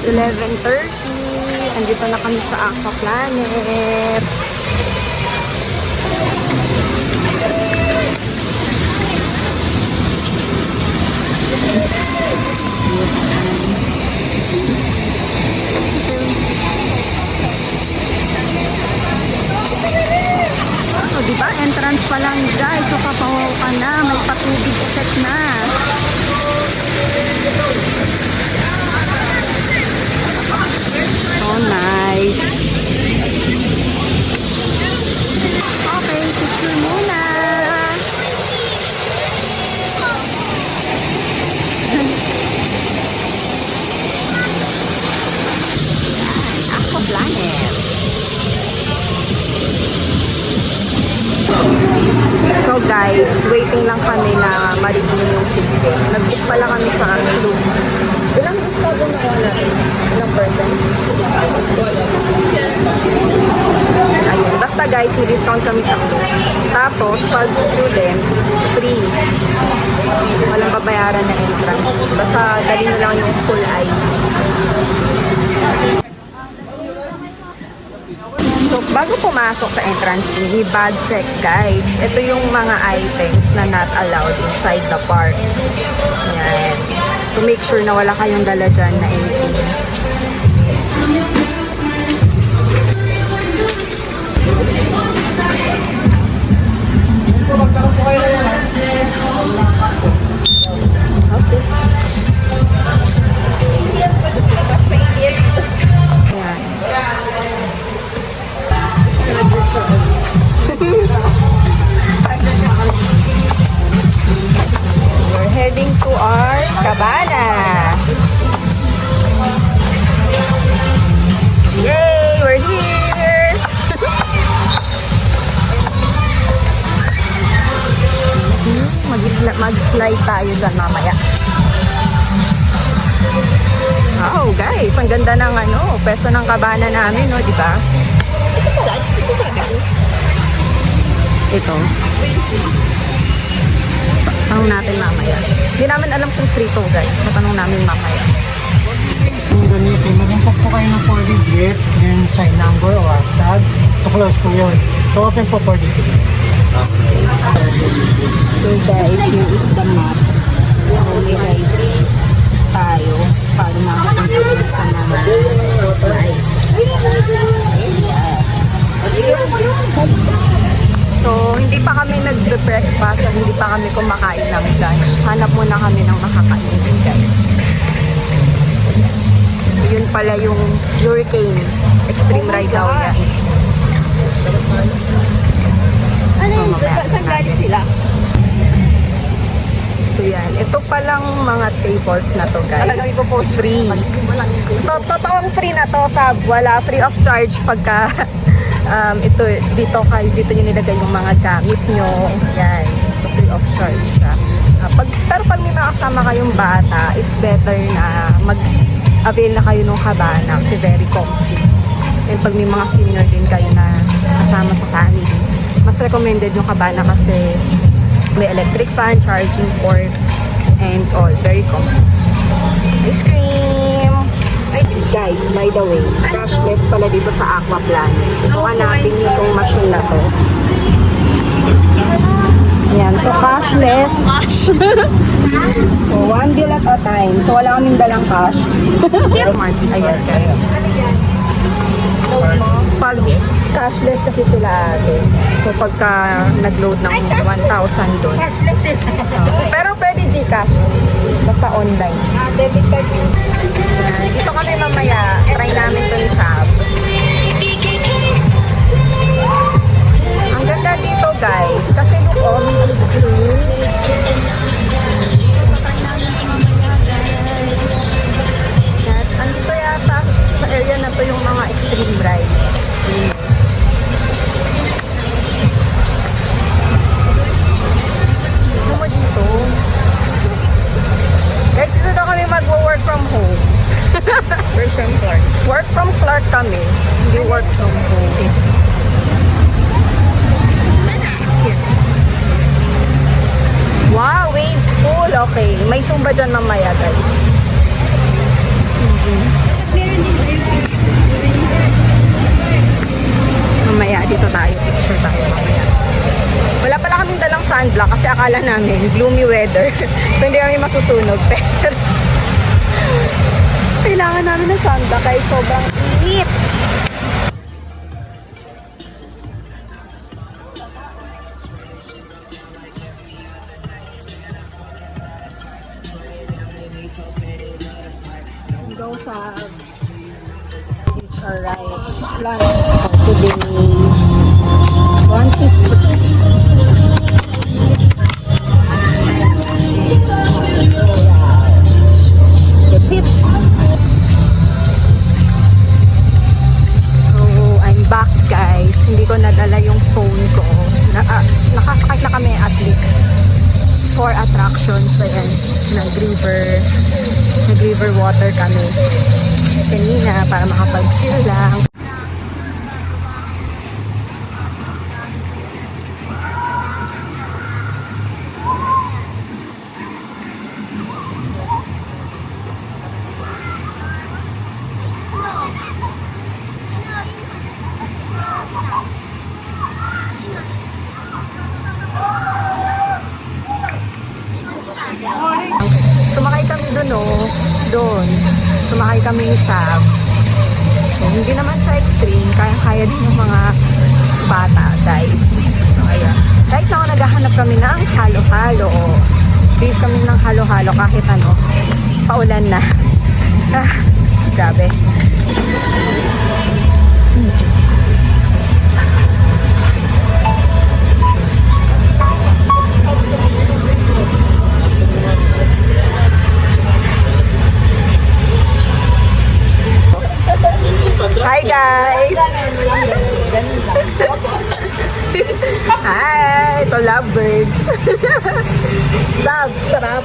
11:30. Andito na kami sa Aqua Planet. So, diba? Entrance pa lang guys. So, papawaw ka na. May patubig effect na. So nice. Okay, picture muna. Aqua Planet. So guys, waiting lang kami na ma-redeem yung ticket. Nag-book pala kami sa room. Ilang discount na nakuha natin? Ilang percent? Ayun. Basta guys, may discount kami sa room. Tapos, pag student, free. Walang babayaran na entrance. Basta dali nyo lang yung school ID. So, bago pumasok sa entrance fee, bag check guys. Ito yung mga items na not allowed inside the park. Ayan. So, make sure na wala kayong dala dyan na anything. Okay. Ayan. We're heading to our cabana. Yay! We're here! Mag-slide tayo dyan mamaya. Oh guys, ang ganda ng peso ng cabana namin, no, di ba? Ito. Tanong natin mamaya. Hindi namin alam kung free to guys. Matanong namin mamaya. So ganito, mag-input po kayo ng 4-digit, then sign number or hashtag. To close po yun. So open po 4-digit. So guys, here is the map. So may ride tayo para makapunta sa mga slides. So, hindi pa kami nag-breakfast at hindi pa kami kumakain ng lunch. Hanap muna kami ng makakainin, guys. So, yun pala yung Hurricane. Extreme ride daw yan. Ano, saan galing sila? So, yan. Ito palang mga tables na to, guys. Free. Totoong free na to, Sab. Wala, free of charge pagka dito nyo nilagay yung mga gamit nyo. Yan. So, free of charge siya. Pero pag may makasama kayong bata, it's better na mag-avail na kayo ng cabana kasi very comfy. And pag may mga senior din kayo na kasama sa family, mas recommended yung cabana kasi may electric fan, charging port, and all. Very comfy. Ice cream! Guys, by the way, cashless pala dito sa Aqua Planet. So, hanapin nyo itong machine na to. Ayan, so cashless. So, one bill at a time. So, wala kaming dalang cash. Ayan, guys. Pag cashless kasi sila ate. So, pagka nag-load ng 1,000 doon. Pero pwede Gcash. Basta online. Debit card. Dito kami mamaya. Try namin ito ni Sab. Ang ganda dito guys. Kasi look on. Andito yata sa area na to yung mga extreme ride. Gusto mo dito? Guys, dito daw kami mag-work from home. Work from Clark. Work from Clark kami. Hindi work from home. Wow, wave pool. Okay. May Zumba dyan mamaya, guys. mamaya dito tayo. Picture tayo mamaya. Wala pala kaming dalang sunblock kasi akala namin gloomy weather. So hindi kami masusunog. Pero kailangan namin ng sunblock kahit sobrang init. Go sa is alright. Lunch for today. 26. That's it. So, I'm back guys. Hindi ko nadala yung phone ko. Nakasakay na kami at least 4 attractions. Ayan, nag-river water kami kanina para makapag-chill lang. Sumakay kami doon. Sumakay kami sa so, hindi naman siya extreme. Kaya din ng mga bata, guys. So, ayan. Kahit na naghahanap kami ng halo-halo. Beef kami ng halo-halo kahit ano. Paulan na. Grabe. Hi guys! Hi! Ito lovebirds. Sarap!